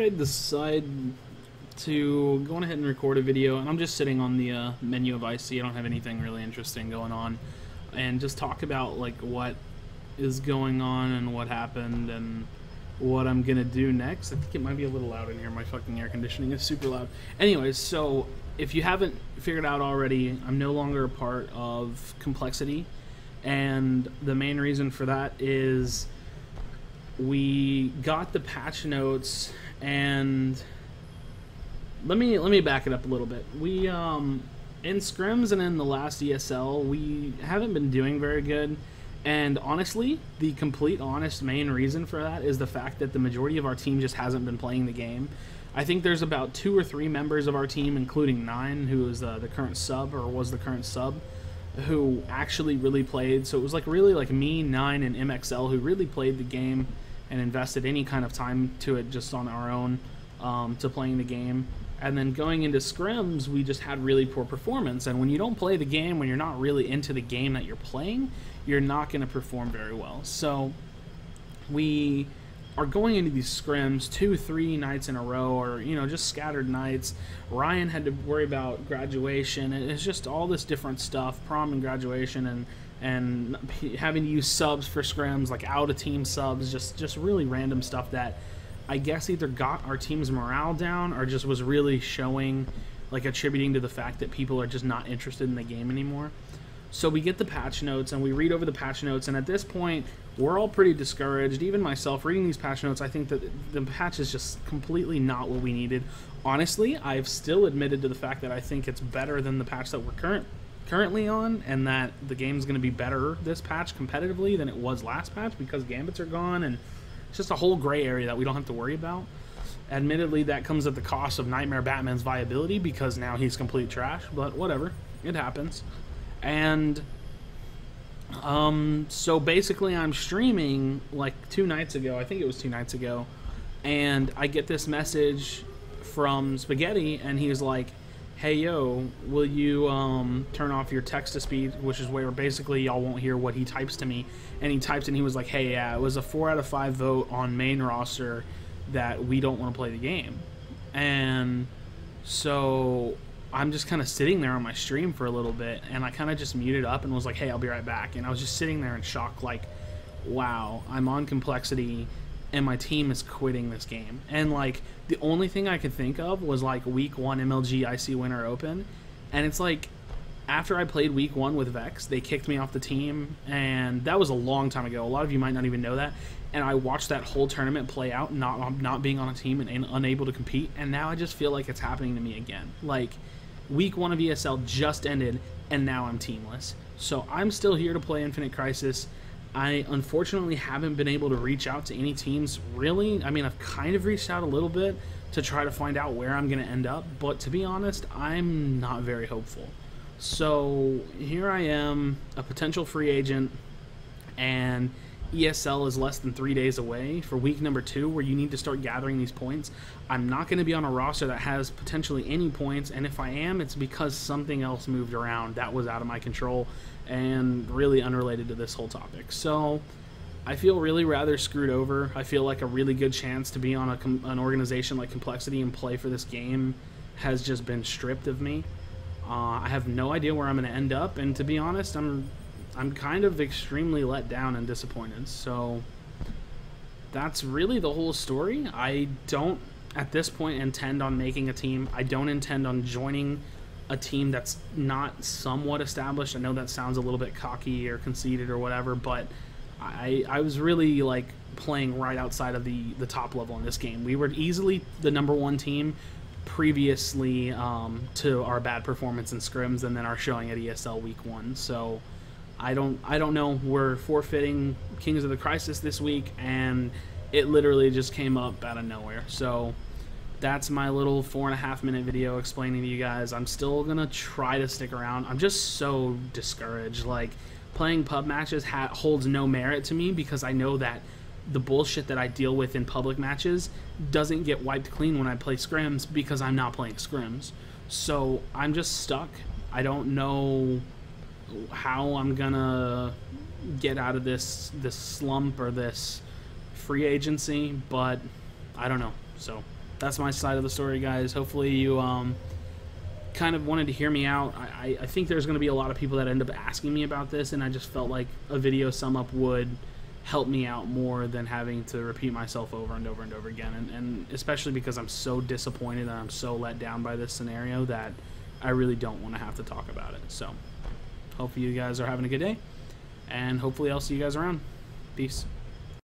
I decide to go on ahead and record a video, and I'm just sitting on the menu of IC. I don't have anything really interesting going on, and just talk about like what is going on and what happened and what I'm gonna do next. I think it might be a little loud in here. My fucking air conditioning is super loud. Anyways, so if you haven't figured out already, I'm no longer a part of Complexity, and the main reason for that is we got the patch notes, and let me back it up a little bit. We in scrims and in the last ESL, we haven't been doing very good, and honestly, the complete honest main reason for that is the fact that the majority of our team just hasn't been playing the game. I think there's about 2 or 3 members of our team, including 9, who is the current sub, or was the current sub, who actually really played. So it was like really like me, 9, and MXL who really played the game and invested any kind of time to it just on our own, to playing the game. And then going into scrims, we just had really poor performance. And when you don't play the game, when you're not really into the game that you're playing, you're not going to perform very well. So we are going into these scrims 2-3 nights in a row, or just scattered nights. Ryan had to worry about graduation. It's just all this different stuff, prom and graduation, and having to use subs for scrims, like out of team subs, just really random stuff that I guess either got our team's morale down or just was really showing, like attributing to the fact that people are just not interested in the game anymore. So we get the patch notes and we read over the patch notes, and at this point we're all pretty discouraged. Even myself, reading these patch notes, I think that the patch is just completely not what we needed. Honestly, I've still admitted to the fact that I think it's better than the patch that we're currently on, and that the game's going to be better this patch competitively than it was last patch, because gambits are gone and it's just a whole gray area that we don't have to worry about. Admittedly, that comes at the cost of Nightmare Batman's viability, because now he's complete trash, but whatever, it happens. And so basically I'm streaming like 2 nights ago, I think it was 2 nights ago, and I get this message from Spaghetti, and he's like, hey yo, will you turn off your text-to-speech, which is where basically y'all won't hear what he types to me. And he typed, and he was like, hey, yeah, it was a 4 out of 5 vote on main roster that we don't want to play the game. And so I'm just kind of sitting there on my stream for a little bit, and I kind of just muted up and was like, hey, I'll be right back. And I was just sitting there in shock, like, wow, I'm on Complexity and my team is quitting this game. And like the only thing I could think of was like week 1 MLG IC Winter Open, and it's like after I played week 1 with Vex, they kicked me off the team, and that was a long time ago. A lot of you might not even know that. And I watched that whole tournament play out, not being on a team and unable to compete, and now I just feel like it's happening to me again. Like week 1 of ESL just ended, and now I'm teamless. So I'm still here to play Infinite Crisis. I unfortunately haven't been able to reach out to any teams, really. I mean, I've kind of reached out a little bit to try to find out where I'm going to end up, but to be honest, I'm not very hopeful. So here I am, a potential free agent, and ESL is less than 3 days away for week number 2, where you need to start gathering these points. I'm not going to be on a roster that has potentially any points, and if I am, it's because something else moved around that was out of my control and really unrelated to this whole topic. So I feel really rather screwed over. I feel like a really good chance to be on an organization like Complexity and play for this game has just been stripped of me. I have no idea where I'm going to end up, and to be honest, I'm kind of extremely let down and disappointed. So that's really the whole story. I don't, at this point, intend on making a team. I don't intend on joining a team that's not somewhat established. I know that sounds a little bit cocky or conceited or whatever, but I was really like playing right outside of the top level in this game. We were easily the #1 team previously to our bad performance in scrims and then our showing at ESL week 1. So I don't know. We're forfeiting Kings of the Crisis this week, and it literally just came up out of nowhere. So that's my little 4.5-minute video explaining to you guys. I'm still gonna try to stick around. I'm just so discouraged. Like, playing pub matches holds no merit to me, because I know that the bullshit that I deal with in public matches doesn't get wiped clean when I play scrims, because I'm not playing scrims. So I'm just stuck. I don't know how I'm gonna get out of this slump or this free agency, but I don't know. So that's my side of the story, guys. Hopefully you kind of wanted to hear me out. I think there's going to be a lot of people that end up asking me about this, and I just felt like a video sum up would help me out more than having to repeat myself over and over and over again, and especially because I'm so disappointed and I'm so let down by this scenario that I really don't want to have to talk about it. So hopefully you guys are having a good day, and hopefully I'll see you guys around. Peace.